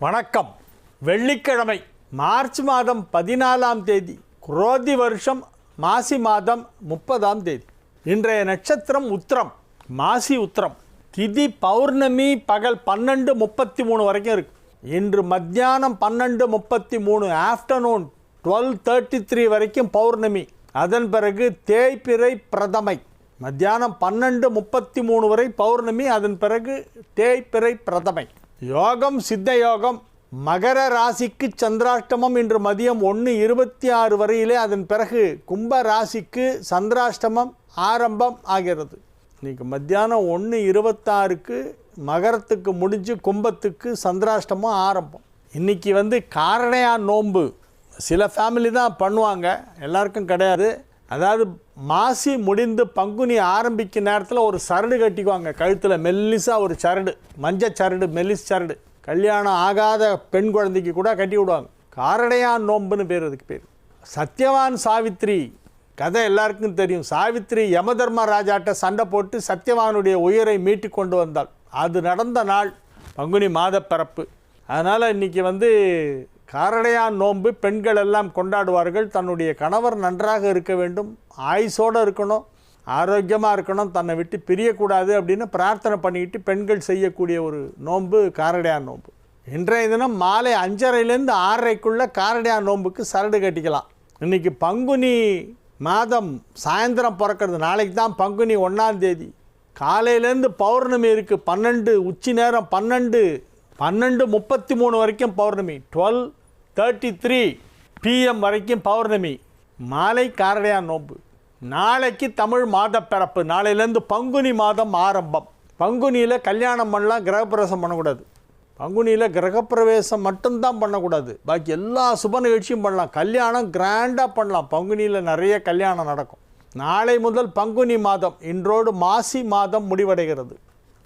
வணக்கம். வெள்ளிக்கிழமை மார்ச் மாதம் 14ஆம் தேதி, குரோதி வருஷம் மாசி மாதம் 30ஆம் தேதி. இன்றைய நட்சத்திரம் உத்திரம், மாசி உத்திரம். திதி பௌர்ணமி பகல் 12:33 வரைக்கும் இருக்கு. இன்று மத்தியானம் 12:33 ஆஃப்டர்நூன் 12:33 வரைக்கும் பௌர்ணமி. அதன் பிறகு தேய்பிறை பிரதமை. மத்தியானம் 12:33 வரை பௌர்ணமி, அதன் பிறகு தேய்பிறை பிரதமை. யோகம் சித்த யோகம். மகர ராசிக்கு சந்திராஷ்டமம் இன்று மதியம் 1:26 வரையிலே. அதன் பிறகு கும்ப ராசிக்கு சந்திராஷ்டமம் ஆரம்பம் ஆகிறது. இன்றைக்கி மத்தியானம் 1:26க்கு மகரத்துக்கு முடிஞ்சு கும்பத்துக்கு சந்திராஷ்டமம் ஆரம்பம். இன்றைக்கி காரணையான் நோன்பு சில ஃபேமிலி தான் பண்ணுவாங்க, எல்லாருக்கும் கிடையாது. அதாவது மாசி முடிந்து பங்குனி ஆரம்பிக்க நேரத்தில் ஒரு சரடு கட்டிக்குவாங்க கழுத்தில், மெல்லிசாக ஒரு சரடு, மஞ்சள் சரடு, மெல்லிஸ் சரடு. கல்யாணம் ஆகாத பெண் குழந்தைக்கு கூட கட்டி விடுவாங்க. காரணையான் நோன்புன்னு பேர், அதுக்கு பேர். சத்யவான் சாவித்ரி கதை எல்லாருக்கும் தெரியும். சாவித்ரி யமதர்ம ராஜாட்ட சண்டை போட்டு சத்யவானுடைய உயிரை மீட்டு கொண்டு வந்தாள். அது நடந்த நாள் பங்குனி மாத பிறப்பு. அதனால் இன்றைக்கி காரணையான் நோன்பு பெண்கள் எல்லாம் கொண்டாடுவார்கள். தன்னுடைய கணவர் நன்றாக இருக்க வேண்டும், ஆயுசோடு இருக்கணும், ஆரோக்கியமாக இருக்கணும், தன்னை விட்டு பிரியக்கூடாது அப்படின்னு பிரார்த்தனை பண்ணிக்கிட்டு பெண்கள் செய்யக்கூடிய ஒரு நோன்பு காரணையான் நோன்பு. இன்றைய தினம் மாலை 5:30லேருந்து 6:30க்குள்ளே காரணையான் நோன்புக்கு சரடு கட்டிக்கலாம். இன்றைக்கி பங்குனி மாதம் சாயந்தரம் பிறக்கிறது. நாளைக்கு தான் பங்குனி 1ஆம் தேதி. காலையிலேருந்து பௌர்ணமி இருக்குது. 12 உச்சி நேரம் 12:33 வரைக்கும் பௌர்ணமி. 12:33 PM வரைக்கும் பௌர்ணமி. மாலை காரணையான் நோன்பு. நாளைக்கு தமிழ் மாத பிறப்பு. நாளையிலேருந்து பங்குனி மாதம் ஆரம்பம். பங்குனியில் கல்யாணம் பண்ணலாம், கிரகப்பிரவேசம் பண்ணக்கூடாது. பங்குனியில் கிரகப்பிரவேசம் மட்டும்தான் பண்ணக்கூடாது, பாக்கி எல்லா சுப நிகழ்ச்சியும் பண்ணலாம். கல்யாணம் கிராண்டாக பண்ணலாம். பங்குனியில் நிறைய கல்யாணம் நடக்கும். நாளை முதல் பங்குனி மாதம், இன்றோடு மாசி மாதம் முடிவடைகிறது.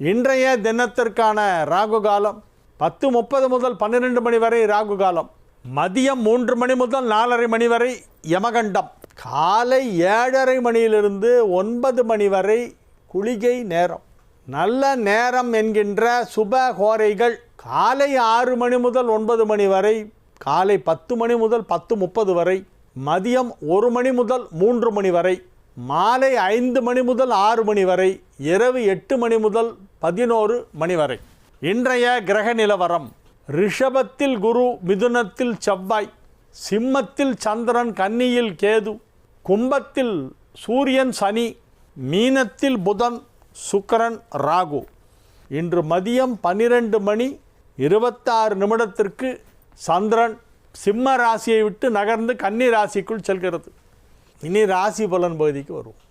இன்றைய தினத்திற்கான ராகு காலம் 10:30 முதல் 12 மணி வரை ராகு காலம். மதியம் 3 மணி முதல் 4:30 மணி வரை யமகண்டம். காலை 7:30 மணியிலிருந்து 9 மணி வரை குளிகை நேரம். நல்ல நேரம் என்கின்ற சுப ஹோரைகள் காலை 6 மணி முதல் 9 மணி வரை, காலை 10 மணி முதல் 10:30 வரை, மதியம் 1 மணி முதல் 3 மணி வரை, மாலை 5 மணி முதல் 6 மணி வரை, இரவு 8 மணி முதல் 11 மணி வரை. இன்றைய கிரக நிலவரம்: ரிஷபத்தில் குரு, மிதுனத்தில் செவ்வாய், சிம்மத்தில் சந்திரன், கன்னியில் கேது, கும்பத்தில் சூரியன் சனி, மீனத்தில் புதன், சுக்கிரன், ராகு. இன்று மதியம் 12:26 சந்திரன் சிம்ம ராசியை விட்டு நகர்ந்து கன்னி ராசிக்குள் செல்கிறது. இனி ராசி பலன் பகுதிக்கு வருவோம்.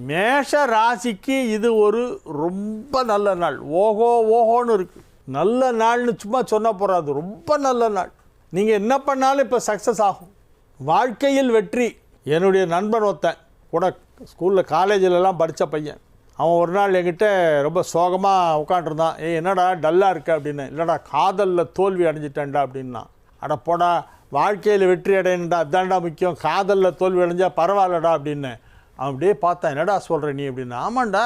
மேஷ ராசிக்கு இது ஒரு ரொம்ப நல்ல நாள். ஓஹோன்னு இருக்குது. நல்ல நாள்னு சும்மா சொன்ன போகிறாது, ரொம்ப நல்ல நாள். நீங்கள் என்ன பண்ணாலும் இப்போ சக்ஸஸ் ஆகும். வாழ்க்கையில் வெற்றி. என்னுடைய நண்பன் ஒருத்தன் கூட ஸ்கூலில் காலேஜிலலாம் படித்த பையன். அவன் ஒரு நாள் என்கிட்ட ரொம்ப சோகமாக உட்காண்ட்ருந்தான். என்னடா டல்லாக இருக்க அப்படின்னு. இல்லைடா காதலில் தோல்வி அடைஞ்சிட்டேன்டா அப்படின்னா. அட போடா, வாழ்க்கையில் வெற்றி அடையணுண்டா, அதான்டா முக்கியம். காதலில் தோல்வி அடைஞ்சால் பரவாயில்லடா அப்படின்னு. அப்படியே பார்த்தா, என்னடா சொல்கிற நீ அப்படின்னு. ஆமாண்டா,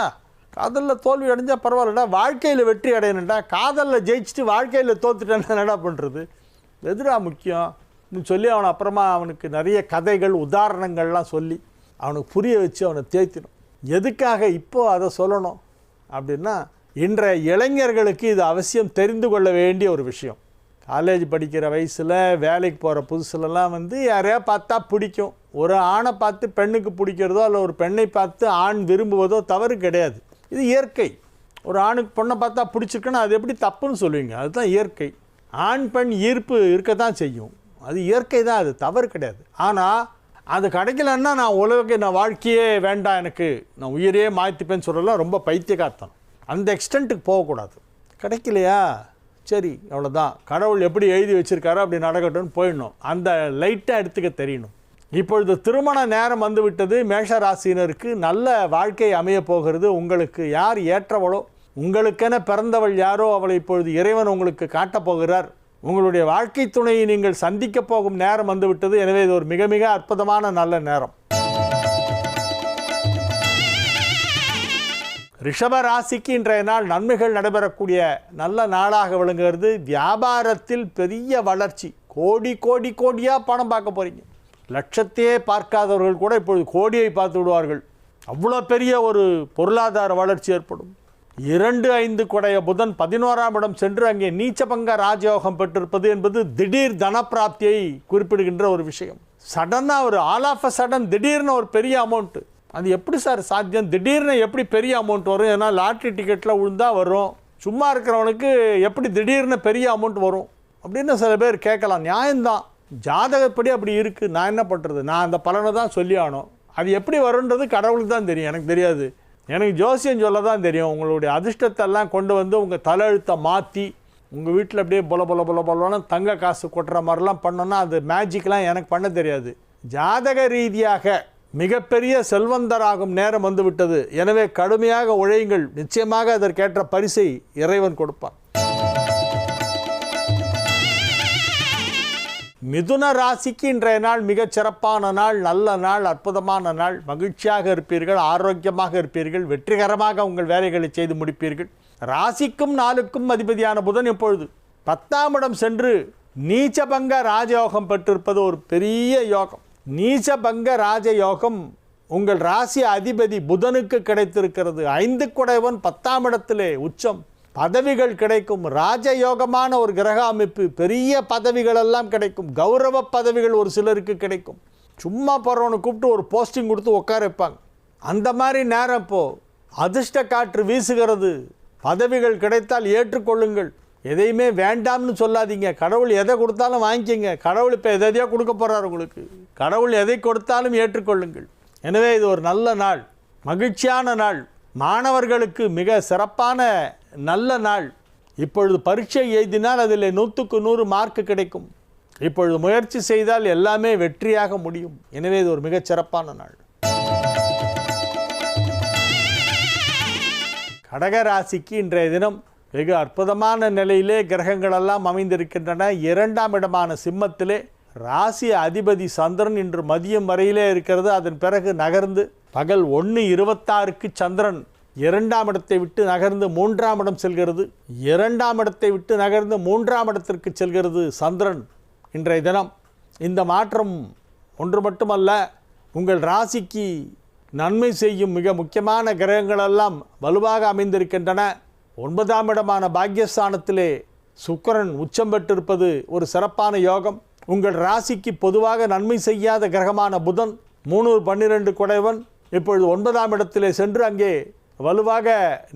காதலில் தோல்வி அடைஞ்சால் பரவாயில்லடா, வாழ்க்கையில் வெற்றி அடையணுண்டா. காதலில் ஜெயிச்சுட்டு வாழ்க்கையில் தோத்துட்டேன்னா என்னடா பண்ணுறது, எதுடா முக்கியம் சொல்லி அவனை அப்புறமா அவனுக்கு நிறைய கதைகள் உதாரணங்கள்லாம் சொல்லி அவனுக்கு புரிய வச்சு அவனை தேய்த்திடும். எதுக்காக இப்போது அதை சொல்லணும் அப்படின்னா, இன்றைய இளைஞர்களுக்கு இது அவசியம் தெரிந்து கொள்ள வேண்டிய ஒரு விஷயம். காலேஜ் படிக்கிற வயசில், வேலைக்கு போகிற புதுசுலலாம் யாரையா பார்த்தா பிடிக்கும். ஒரு ஆணை பார்த்து பெண்ணுக்கு பிடிக்கிறதோ இல்லை ஒரு பெண்ணை பார்த்து ஆண் விரும்புவதோ தவறு கிடையாது. இது இயற்கை. ஒரு ஆணுக்கு பொண்ணை பார்த்தா பிடிச்சிருக்குன்னா அது எப்படி தப்புன்னு சொல்லுவீங்க? அதுதான் இயற்கை. ஆண் பெண் ஈர்ப்பு இருக்க தான் செய்யும், அது இயற்கை தான், அது தவறு கிடையாது. ஆனால் அது கிடைக்கலன்னா நான் வாழ்க்கையே வேண்டாம், எனக்கு நான் உயிரையே மாற்றிப்பேன்னு சொல்லலாம், ரொம்ப பைத்தியக்காரத்தனம். அந்த எக்ஸ்டென்ட்டுக்கு போகக்கூடாது. கிடைக்கலையா, சரி அவ்வளோதான், கடவுள் எப்படி எழுதி வச்சுருக்காரோ அப்படி நடக்கட்டும்னு போயிடணும். அந்த லைட்டாக எடுத்துக்க தெரியணும். இப்பொழுது திருமண நேரம் வந்துவிட்டது. மேஷராசினருக்கு நல்ல வாழ்க்கை அமைய போகிறது. உங்களுக்கு யார் ஏற்றவளோ, உங்களுக்கென பிறந்தவள் யாரோ அவளை இப்பொழுது இறைவன் உங்களுக்கு காட்டப்போகிறார். உங்களுடைய வாழ்க்கை துணையை நீங்கள் சந்திக்க போகும் நேரம் வந்துவிட்டது. எனவே இது ஒரு மிக மிக அற்புதமான நல்ல நேரம். ரிஷப ராசிக்கு இன்றைய நாள் நன்மைகள் நடைபெறக்கூடிய நல்ல நாளாக விளங்குகிறது. வியாபாரத்தில் பெரிய வளர்ச்சி, கோடி கோடி கோடியாக பணம் பார்க்க போகிறீங்க. லட்சத்தையே பார்க்காதவர்கள் கூட இப்பொழுது கோடியை பார்த்து விடுவார்கள். அவ்வளோ பெரிய ஒரு பொருளாதார வளர்ச்சி ஏற்படும். 2-5 குடைய புதன் 11ஆம் இடம் சென்று அங்கே நீச்சபங்க ராஜயோகம் பெற்றிருப்பது என்பது திடீர் தனப்பிராப்தியை குறிப்பிடுகின்ற ஒரு விஷயம். சடனாக ஒரு ஆல் ஆஃப் அ சடன் திடீர்னு ஒரு பெரிய அமௌண்ட்டு, அது எப்படி சார் சாத்தியம்? திடீர்னு எப்படி பெரிய அமௌண்ட் வரும்? ஏன்னா லாட்ரி டிக்கெட்டில் விழுந்தா வரும், சும்மா இருக்கிறவனுக்கு எப்படி திடீர்னு பெரிய அமௌண்ட் வரும் அப்படின்னு சில பேர் கேட்கலாம். நியாயம்தான், ஜாதகப்படி அப்படி இருக்குது. நான் என்ன பண்ணுறது? நான் அந்த பலனை தான் சொல்லி ஆகணும். அது எப்படி வரும்ன்றது கடவுளுக்கு தான் தெரியும், எனக்கு தெரியாது. எனக்கு ஜோசியம் சொல்ல தான் தெரியும். உங்களுடைய அதிர்ஷ்டத்தெல்லாம் கொண்டு வந்து உங்கள் தலையெழுத்தை மாற்றி உங்கள் வீட்டில் அப்படியே பொல பொல பொல பொலன்னு தங்க காசு கொட்டுற மாதிரிலாம் பண்ணோன்னா அது மேஜிக்லாம் எனக்கு பண்ண தெரியாது. ஜாதக ரீதியாக மிகப்பெரிய செல்வந்தராகும் நேரம் வந்துவிட்டது. எனவே கடுமையாக உழையுங்கள், நிச்சயமாக அதற்கேற்ற பரிசை இறைவன் கொடுப்பான். மிதுன ராசிக்கு இன்றைய நாள் மிகச் சிறப்பான நாள், நல்ல நாள், அற்புதமான நாள். மகிழ்ச்சியாக இருப்பீர்கள், ஆரோக்கியமாக இருப்பீர்கள், வெற்றிகரமாக உங்கள் வேலைகளை செய்து முடிப்பீர்கள். ராசிக்கும் நாளுக்கும் அதிபதியான புதன் இப்பொழுது 10ஆம் இடம் சென்று நீச்சபங்க ராஜயோகம் பெற்றிருப்பது ஒரு பெரிய யோகம். நீச்சபங்க ராஜயோகம் உங்கள் ராசி அதிபதி புதனுக்கு கிடைத்திருக்கிறது. 5 குடைவன் 10ஆம் இடத்திலே உச்சம். பதவிகள் கிடைக்கும். ராஜயோகமான ஒரு கிரக அமைப்பு. பெரிய பதவிகள் எல்லாம் கிடைக்கும். கௌரவ பதவிகள் ஒரு சிலருக்கு கிடைக்கும். சும்மா போகிறவனை கூப்பிட்டு ஒரு போஸ்டிங் கொடுத்து உட்கார வைப்பாங்க. அந்த மாதிரி நேரம் இப்போது அதிர்ஷ்ட காற்று வீசுகிறது. பதவிகள் கிடைத்தால் ஏற்றுக்கொள்ளுங்கள். எதையுமே வேண்டாம்னு சொல்லாதீங்க. கடவுள் எதை கொடுத்தாலும் வாங்கிக்கங்க. கடவுள் இப்போ எதையோ கொடுக்க போகிறார் உங்களுக்கு. கடவுள் எதை கொடுத்தாலும் ஏற்றுக்கொள்ளுங்கள். எனவே இது ஒரு நல்ல நாள், மகிழ்ச்சியான நாள். மாணவர்களுக்கு மிக சிறப்பான நல்ல நாள். இப்பொழுது பரீட்சை எழுதினால் அதில் 100க்கு 100 மார்க் கிடைக்கும். இப்பொழுது முயற்சி செய்தால் எல்லாமே வெற்றியாக முடியும். எனவே இது ஒரு மிகச் சிறப்பான நாள். கடகராசிக்கு இன்றைய தினம் வெகு அற்புதமான நிலையிலே கிரகங்களெல்லாம் அமைந்திருக்கின்றன. 2ஆம் இடமான சிம்மத்திலே ராசி அதிபதி சந்திரன் இன்று மதியம் வரையிலே இருக்கிறது. அதன் பிறகு நகர்ந்து பகல் 1:26க்கு சந்திரன் 2ஆம் இடத்தை விட்டு நகர்ந்து 3ஆம் இடம் செல்கிறது. 2ஆம் இடத்தை விட்டு நகர்ந்து 3ஆம் இடத்திற்கு செல்கிறது சந்திரன் இன்றைய தினம். இந்த மாற்றம் ஒன்று மட்டுமல்ல, உங்கள் ராசிக்கு நன்மை செய்யும் மிக முக்கியமான கிரகங்களெல்லாம் வலுவாக அமைந்திருக்கின்றன. 9ஆம் இடமான பாக்யஸ்தானத்திலே சுக்கிரன் உச்சம் பெற்றிருப்பது ஒரு சிறப்பான யோகம். உங்கள் ராசிக்கு பொதுவாக நன்மை செய்யாத கிரகமான புதன் 3-12 குடைவன் இப்பொழுது 9ஆம் இடத்திலே சென்று அங்கே வலுவாக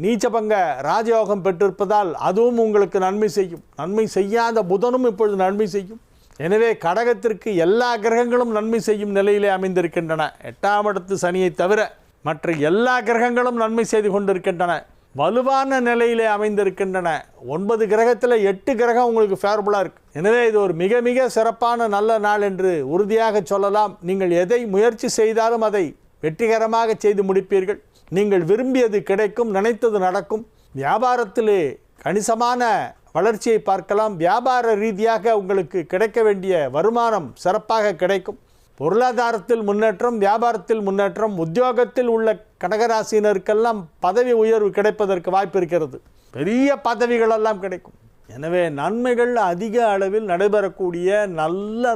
நீச்சபங்க ராஜயோகம் பெற்றிருப்பதால் அதுவும் உங்களுக்கு நன்மை செய்யும். நன்மை செய்யாத புதனும் இப்பொழுது நன்மை செய்யும். எனவே கடகத்திற்கு எல்லா கிரகங்களும் நன்மை செய்யும் நிலையிலே அமைந்திருக்கின்றன. 8ஆம் இடத்து சனியை தவிர மற்ற எல்லா கிரகங்களும் நன்மை செய்து கொண்டிருக்கின்றன. வலுவான நிலையிலே அமைந்திருக்கின்றன. 9 கிரகத்தில் 8 கிரகம் உங்களுக்கு ஃபேவரபுளாக இருக்குது. எனவே இது ஒரு மிக மிக சிறப்பான நல்ல நாள் என்று உறுதியாக சொல்லலாம். நீங்கள் எதை முயற்சி செய்தாலும் அதை வெற்றிகரமாக செய்து முடிப்பீர்கள். நீங்கள் விரும்பியது கிடைக்கும், நினைத்தது நடக்கும். வியாபாரத்திலே கணிசமான வளர்ச்சியை பார்க்கலாம். வியாபார ரீதியாக உங்களுக்கு கிடைக்க வேண்டிய வருமானம் சிறப்பாக கிடைக்கும். பொருளாதாரத்தில் முன்னேற்றம், வியாபாரத்தில் முன்னேற்றம். உத்தியோகத்தில் உள்ள கடகராசினருக்கெல்லாம் பதவி உயர்வு கிடைப்பதற்கு வாய்ப்பு இருக்கிறது. பெரிய பதவிகளெல்லாம் கிடைக்கும். எனவே நன்மைகள் அதிக அளவில் நடைபெறக்கூடிய நல்ல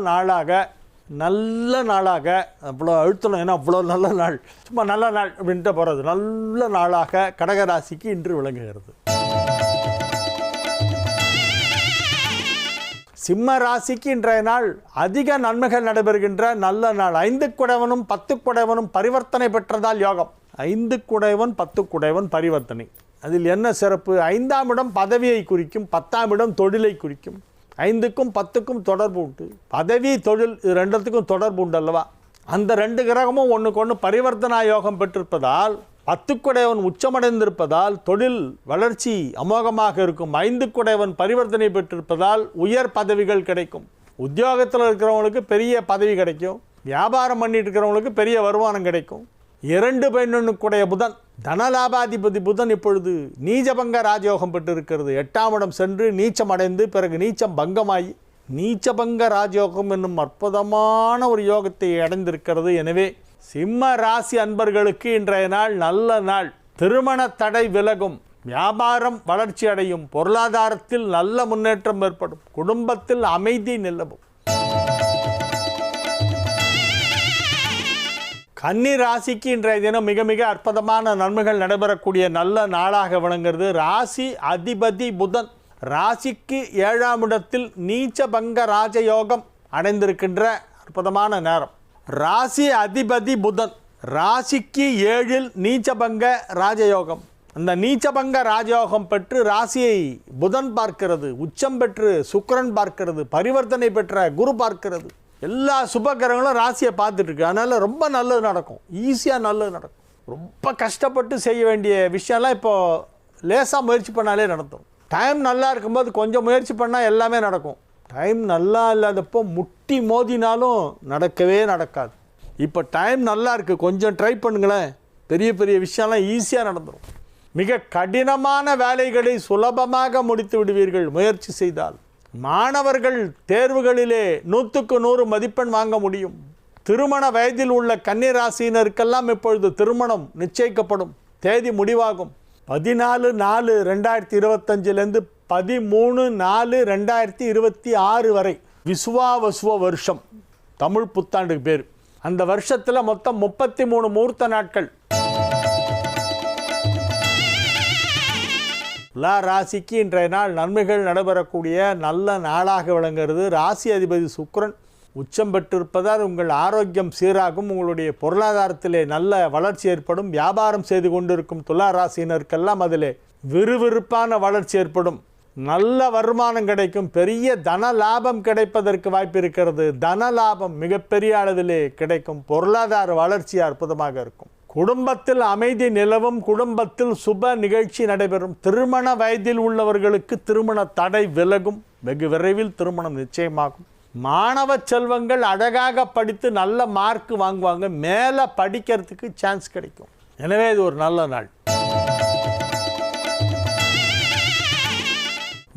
நாளாக அவ்வளோ அழுத்தணும், ஏன்னா அவ்வளோ நல்ல நாள், சும்மா நல்ல நாள் அப்படின்ட்டு போகிறது, நல்ல நாளாக கடகராசிக்கு இன்று விளங்குகிறது. சிம்ம ராசிக்கு இன்றைய நாள் அதிக நன்மைகள் நடைபெறுகின்ற நல்ல நாள். 5 குடைவனும் 10 குடைவனும் பரிவர்த்தனை பெற்றதால் யோகம். 5 குடைவன் 10 குடைவன் பரிவர்த்தனை. அதில் என்ன சிறப்பு? 5ஆம் இடம் பதவியை குறிக்கும், 10ஆம் இடம் தொழிலை குறிக்கும். 5க்கும் 10க்கும் தொடர்பு உண்டு. பதவி தொழில் இது ரெண்டுத்துக்கும் தொடர்பு உண்டு அல்லவா? அந்த 2 கிரகமும் ஒன்றுக்கு ஒன்று பரிவர்த்தனா யோகம் பெற்றிருப்பதால் 10 குடைவன் உச்சமடைந்திருப்பதால் தொழில் வளர்ச்சி அமோகமாக இருக்கும். 5 குடைவன் பரிவர்த்தனை பெற்றிருப்பதால் உயர் பதவிகள் கிடைக்கும். உத்தியோகத்தில் இருக்கிறவங்களுக்கு பெரிய பதவி கிடைக்கும். வியாபாரம் பண்ணிட்டு இருக்கிறவங்களுக்கு பெரிய வருமானம் கிடைக்கும். 2-11 குடைய புதன் தனலாபாதிபதி புதன் இப்பொழுது நீச்சபங்க ராஜயோகம் பெற்றிருக்கிறது. 8ஆம் இடம் சென்று நீச்சம் அடைந்து பிறகு நீச்சம் பங்கமாகி நீச்சபங்க ராஜயோகம் என்னும் அற்புதமான ஒரு யோகத்தை அடைந்திருக்கிறது. எனவே சிம்ம ராசி அன்பர்களுக்கு இன்றைய நாள் நல்ல நாள். திருமண தடை விலகும், வியாபாரம் வளர்ச்சி அடையும், பொருளாதாரத்தில் நல்ல முன்னேற்றம் ஏற்படும், குடும்பத்தில் அமைதி நிலவும். கன்னி ராசிக்கு இன்றைய தினம் மிக மிக அற்புதமான நன்மைகள் நடைபெறக்கூடிய நல்ல நாளாக விளங்குகிறது. ராசி அதிபதி புதன் ராசிக்கு 7ஆம் இடத்தில் நீச்சபங்க ராஜயோகம் அடைந்திருக்கின்ற அற்புதமான நேரம். ராசி அதிபதி புதன் ராசிக்கு 7இல் நீச்சபங்க ராஜயோகம். அந்த நீச்சபங்க ராஜயோகம் பெற்று ராசியை புதன் பார்க்கிறது, உச்சம் பெற்று சுக்கிரன் பார்க்கிறது, பரிவர்த்தனை பெற்ற குரு பார்க்கிறது. எல்லா சுபகிரகங்களும் ராசியை பார்த்துட்டு இருக்கு. அதனால் ரொம்ப நல்லது நடக்கும், ஈஸியாக நல்லது நடக்கும். ரொம்ப கஷ்டப்பட்டு செய்ய வேண்டிய விஷயம்லாம் இப்போது லேசாக முயற்சி பண்ணாலே நடத்தும். டைம் நல்லா இருக்கும்போது கொஞ்சம் முயற்சி பண்ணால் எல்லாமே நடக்கும். டைம் நல்லா இல்லாதப்போ முட்டி மோதினாலும் நடக்கவே நடக்காது. இப்போ டைம் நல்லா இருக்குது, கொஞ்சம் ட்ரை பண்ணுங்களேன், பெரிய பெரிய விஷயம்லாம் ஈஸியாக நடந்துடும். மிக கடினமான வேலைகளை சுலபமாக முடித்து விடுவீர்கள் முயற்சி செய்தால். மாணவர்கள் தேர்வுகளிலே 100க்கு 100 மதிப்பெண் வாங்க முடியும். திருமண வயதில் உள்ள கன்னி ராசியினருக்கெல்லாம் இப்பொழுது திருமணம் நிச்சயிக்கப்படும், தேதி முடிவாகும். 14/4/2025 13/4/2026 வரை விசுவாவசுவ வருஷம், தமிழ் புத்தாண்டுக்கு பேர். அந்த வருஷத்தில் மொத்தம் 33 முகூர்த்த நாட்கள். துலா ராசிக்கு இன்றைய நாள் நன்மைகள் நடைபெறக்கூடிய நல்ல நாளாக விளங்குகிறது. ராசி அதிபதி சுக்கிரன் உச்சம் பெற்றிருப்பதால் உங்கள் ஆரோக்கியம் சீராகும், உங்களுடைய பொருளாதாரத்திலே நல்ல வளர்ச்சி ஏற்படும். வியாபாரம் செய்து கொண்டிருக்கும் துலா ராசியினருக்கெல்லாம் அதிலே விறுவிறுப்பான வளர்ச்சி ஏற்படும், நல்ல வருமானம் கிடைக்கும், பெரிய தன லாபம் கிடைப்பதற்கு வாய்ப்பு இருக்கிறது. தன லாபம் மிகப்பெரிய அளவிலே கிடைக்கும், பொருளாதார வளர்ச்சி அற்புதமாக இருக்கும். குடும்பத்தில் அமைதி நிலவும், குடும்பத்தில் சுப நிகழ்ச்சி நடைபெறும். திருமண வயதில் உள்ளவர்களுக்கு திருமண தடை விலகும், வெகு விரைவில் திருமணம் நிச்சயமாகும். மாணவ செல்வங்கள் அழகாக படித்து நல்ல மார்க் வாங்குவாங்க, மேலே படிக்கிறதுக்கு சான்ஸ் கிடைக்கும். எனவே இது ஒரு நல்ல நாள்.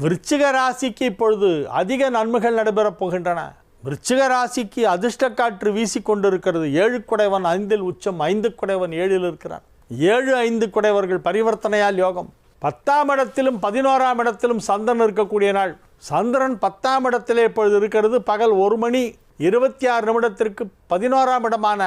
விருச்சிக ராசிக்கு இப்பொழுது அதிக நன்மைகள் நடைபெறப் போகின்றன. விருச்சிக ராசிக்கு அதிர்ஷ்ட காற்று வீசி கொண்டிருக்கிறது. 7 குடைவன் 5இல் உச்சம், 5 குடைவன் 7இல் இருக்கிறான். 7, 5 குடைவர்கள் பரிவர்த்தனையால் யோகம். 10ஆம் இடத்திலும் 11ஆம் இடத்திலும் சந்திரன் இருக்கக்கூடிய நாள். சந்திரன் 10ஆம் இடத்திலே இப்பொழுது இருக்கிறது. பகல் 1:26 11ஆம் இடமான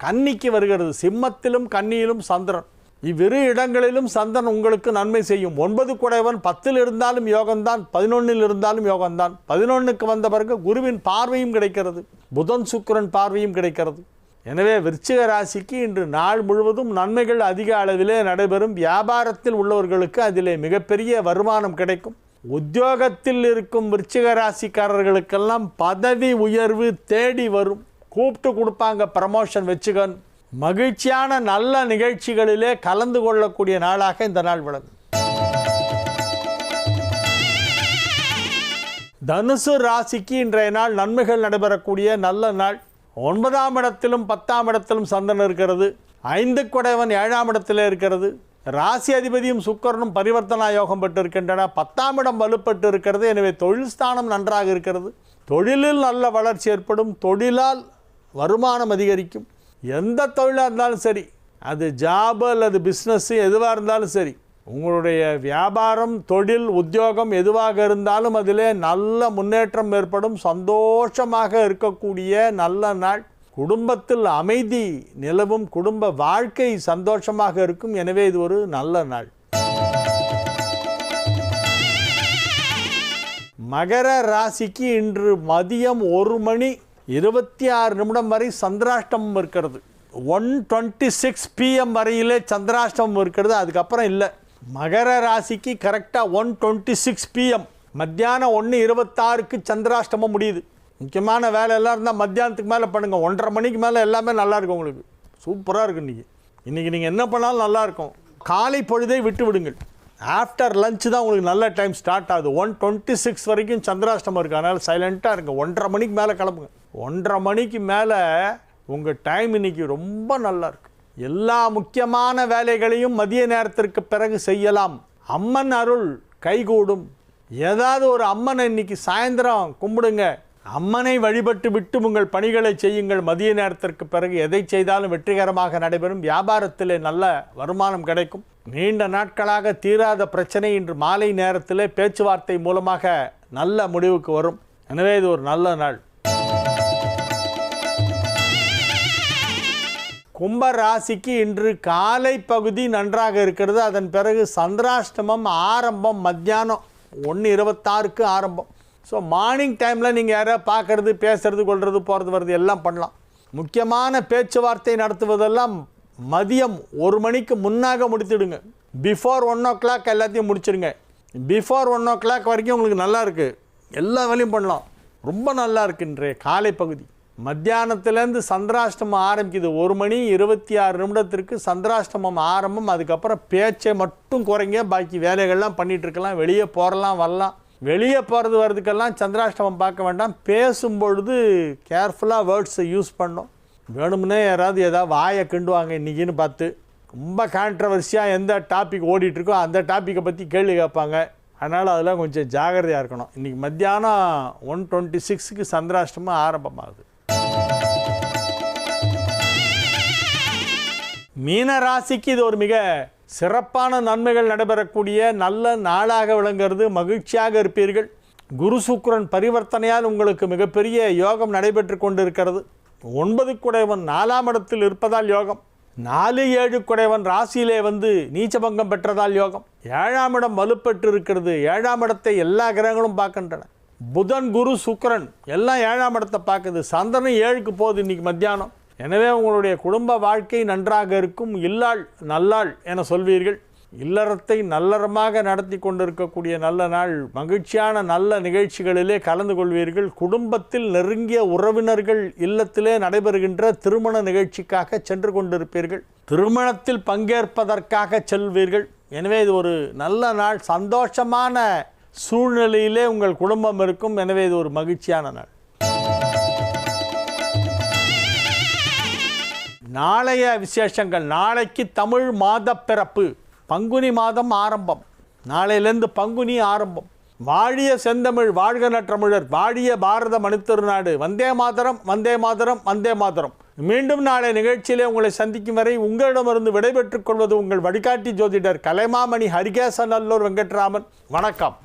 கன்னிக்கு வருகிறது. சிம்மத்திலும் கன்னியிலும் சந்திரன், இவ்விரு இடங்களிலும் சந்திரன் உங்களுக்கு நன்மை செய்யும். 9 குடைவன் 10இல் இருந்தாலும் யோகம்தான், 11இல் இருந்தாலும் யோகம்தான். 11க்கு வந்த பிறகு குருவின் பார்வையும் கிடைக்கிறது, புதன் சுக்கிரன் பார்வையும் கிடைக்கிறது. எனவே விருச்சிக ராசிக்கு இன்று நாள் முழுவதும் நன்மைகள் அதிக அளவிலே நடைபெறும். வியாபாரத்தில் உள்ளவர்களுக்கு அதிலே மிகப்பெரிய வருமானம் கிடைக்கும். உத்தியோகத்தில் இருக்கும் விருச்சிக ராசிக்காரர்களுக்கெல்லாம் பதவி உயர்வு தேடி வரும், கூப்பிட்டு கொடுப்பாங்க, ப்ரமோஷன் வச்சுக்கன். மகிழ்ச்சியான நல்ல நிகழ்ச்சிகளிலே கலந்து கொள்ளக்கூடிய நாளாக இந்த நாள் விளங்கும். தனுசு ராசிக்கு இன்றைய நாள் நன்மைகள் நடைபெறக்கூடிய நல்ல நாள். 9ஆம் இடத்திலும் 10ஆம் இடத்திலும் சந்திரன் இருக்கிறது. 5 குடைவன் 7ஆம் இடத்திலே இருக்கிறது. ராசி அதிபதியும் சுக்கிரனும் பரிவர்த்தனா யோகம் பெற்று இருக்கின்றன. 10ஆம் இடம் வலுப்பட்டு இருக்கிறது. எனவே தொழில் ஸ்தானம் நன்றாக இருக்கிறது. தொழிலில் நல்ல வளர்ச்சி ஏற்படும், தொழிலால் வருமானம் அதிகரிக்கும். எந்த தொழிலாக இருந்தாலும் சரி, அது ஜாபு அல்லது பிஸ்னஸ் எதுவாக இருந்தாலும் சரி, உங்களுடைய வியாபாரம் தொழில் உத்தியோகம் எதுவாக இருந்தாலும் அதிலே நல்ல முன்னேற்றம் ஏற்படும். சந்தோஷமாக இருக்கக்கூடிய நல்ல நாள். குடும்பத்தில் அமைதி நிலவும், குடும்ப வாழ்க்கை சந்தோஷமாக இருக்கும். எனவே இது ஒரு நல்ல நாள். மகர ராசிக்கு இன்று மதியம் 1:26 வரை சந்திராஷ்டமம் இருக்கிறது. 1:26 PM வரையிலே சந்திராஷ்டமம் இருக்கிறது, அதுக்கப்புறம் இல்லை. மகர ராசிக்கு கரெக்டாக 1:26 PM மத்தியானம் 1:26க்கு சந்திராஷ்டமம் முடியுது. முக்கியமான வேலை எல்லாம் இருந்தால் மத்தியானத்துக்கு மேலே பண்ணுங்கள். 1:30 மணிக்கு மேலே எல்லாமே நல்லாயிருக்கும், உங்களுக்கு சூப்பராக இருக்கும். இன்றைக்கி நீங்கள் என்ன பண்ணாலும் நல்லாயிருக்கும். காலை பொழுதை விட்டு விடுங்கள். ஆஃப்டர் லஞ்ச் தான் உங்களுக்கு நல்ல டைம் ஸ்டார்ட் ஆகுது. 1:26 வரைக்கும் சந்திராஷ்டமம் இருக்குது. அதனால் சைலண்ட்டாக இருங்க. 1:30 மணிக்கு மேலே கிளம்புங்க. 1:30 மணிக்கு மேலே உங்கள் டைம் இன்றைக்கி ரொம்ப நல்லாயிருக்கு. எல்லா முக்கியமான வேலைகளையும் மதிய நேரத்திற்கு பிறகு செய்யலாம். அம்மன் அருள் கைகூடும். ஏதாவது ஒரு அம்மனை இன்றைக்கி சாயந்தரம் கும்பிடுங்க. அம்மனை வழிபட்டு விட்டு உங்கள் பணிகளை செய்யுங்கள். மதிய நேரத்திற்கு பிறகு எதை செய்தாலும் வெற்றிகரமாக நடைபெறும். வியாபாரத்திலே நல்ல வருமானம் கிடைக்கும். நீண்ட நாட்களாக தீராத பிரச்சனை இன்று மாலை நேரத்தில் பேச்சுவார்த்தை மூலமாக நல்ல முடிவுக்கு வரும். எனவே இது ஒரு நல்ல நாள். கும்ப ராசிக்கு இன்று காலை பகுதி நன்றாக இருக்கிறது. அதன் பிறகு சந்திராஷ்டமம் ஆரம்பம் மத்தியானம் 1:26க்கு ஆரம்பம். ஸோ மார்னிங் டைமில் நீங்கள் யாரையா பார்க்குறது, பேசுறது, கொள்வது, போகிறது, வர்றது எல்லாம் பண்ணலாம். முக்கியமான பேச்சுவார்த்தை நடத்துவதெல்லாம் மதியம் 1 மணிக்கு முன்னாக முடித்துடுங்க. பிஃபோர் 1 o'clock எல்லாத்தையும் முடிச்சிடுங்க. பிஃபோர் 1 o'clock வரைக்கும் உங்களுக்கு நல்லா இருக்குது, எல்லா வேலையும் பண்ணலாம், ரொம்ப நல்லா இருக்குன்றே காலை பகுதி. மத்தியானத்துலேருந்து சந்திராஷ்டமம் ஆரம்பிக்குது. 1 மணி 26 நிமிடத்திற்கு சந்திராஷ்டமம் ஆரம்பம். அதுக்கப்புறம் பேச்சை மட்டும் குறைங்க, பாக்கி வேலைகள்லாம் பண்ணிகிட்ருக்கலாம். வெளியே போகிறலாம், வரலாம். வெளியே போகிறது வர்றதுக்கெல்லாம் சந்திராஷ்டமம் பார்க்க வேண்டாம். பேசும்பொழுது கேர்ஃபுல்லாக வேர்ட்ஸை யூஸ் பண்ணோம். வேணும்னே யாராவது ஏதாவது வாயை கிண்டுவாங்க இன்றைக்கின்னு பார்த்து. ரொம்ப கான்ட்ரவர்சியாக எந்த டாபிக் ஓடிட்டுருக்கோ அந்த டாப்பிக்கை பற்றி கேள்வி கேட்பாங்க. அதனால் அதெல்லாம் கொஞ்சம் ஜாகிரதையாக இருக்கணும். இன்றைக்கி மத்தியானம் 1:26க்கு சந்திராஷ்டமம் ஆரம்பமாகுது. மீன ராசிக்கு இது ஒரு மிக சிறப்பான நன்மைகள் நடைபெறக்கூடிய நல்ல நாளாக விளங்குகிறது. மகிழ்ச்சியாக இருப்பீர்கள். குரு சுக்கிரன் பரிவர்த்தனையால் உங்களுக்கு மிகப்பெரிய யோகம் நடைபெற்று கொண்டிருக்கிறது. 9 குடைவன் 4ஆம் இடத்தில் இருப்பதால் யோகம். 4-7 குடைவன் ராசியிலே வந்து நீச்சபங்கம் பெற்றதால் யோகம். 7ஆம் இடம் வலுப்பெற்று இருக்கிறது. 7ஆம் இடத்தை எல்லா கிரகங்களும் பார்க்கின்றன. புதன், குரு, சுக்கிரன் எல்லாம் 7ஆம் இடத்தை பார்க்குது. சந்திரன் 7க்கு போகுது இன்றைக்கி மத்தியானம். எனவே உங்களுடைய குடும்ப வாழ்க்கை நன்றாக இருக்கும். இல்லாள் நல்லாள் என சொல்வீர்கள். இல்லறத்தை நல்லறமாக நடத்தி கொண்டிருக்கக்கூடிய நல்ல நாள். மகிழ்ச்சியான நல்ல நிகழ்ச்சிகளிலே கலந்து கொள்வீர்கள். குடும்பத்தில் நெருங்கிய உறவினர்கள் இல்லத்திலே நடைபெறுகின்ற திருமண நிகழ்ச்சிக்காக சென்று கொண்டிருப்பீர்கள். திருமணத்தில் பங்கேற்பதற்காக செல்வீர்கள். எனவே இது ஒரு நல்ல நாள். சந்தோஷமான சூழ்நிலையிலே உங்கள் குடும்பம் இருக்கும். எனவே இது ஒரு மகிழ்ச்சியான நாள். நாளைய விசேஷங்கள். நாளைக்கு தமிழ் மாத பிறப்பு. பங்குனி மாதம் ஆரம்பம். நாளையிலேருந்து பங்குனி ஆரம்பம். வாழிய செந்தமிழ், வாழ்க நற்றமிழர், வாழிய பாரத மணித்திருநாடு. வந்தே மாதரம், வந்தே மாதரம், வந்தே மாதரம். மீண்டும் நாளை நிகழ்ச்சியிலே உங்களை சந்திக்கும் வரை உங்களிடமிருந்து விடைபெற்றுக் கொள்வது உங்கள் வழிகாட்டி ஜோதிடர் கலைமாமணி ஹரிகேசநல்லூர் வெங்கட்ராமன். வணக்கம்.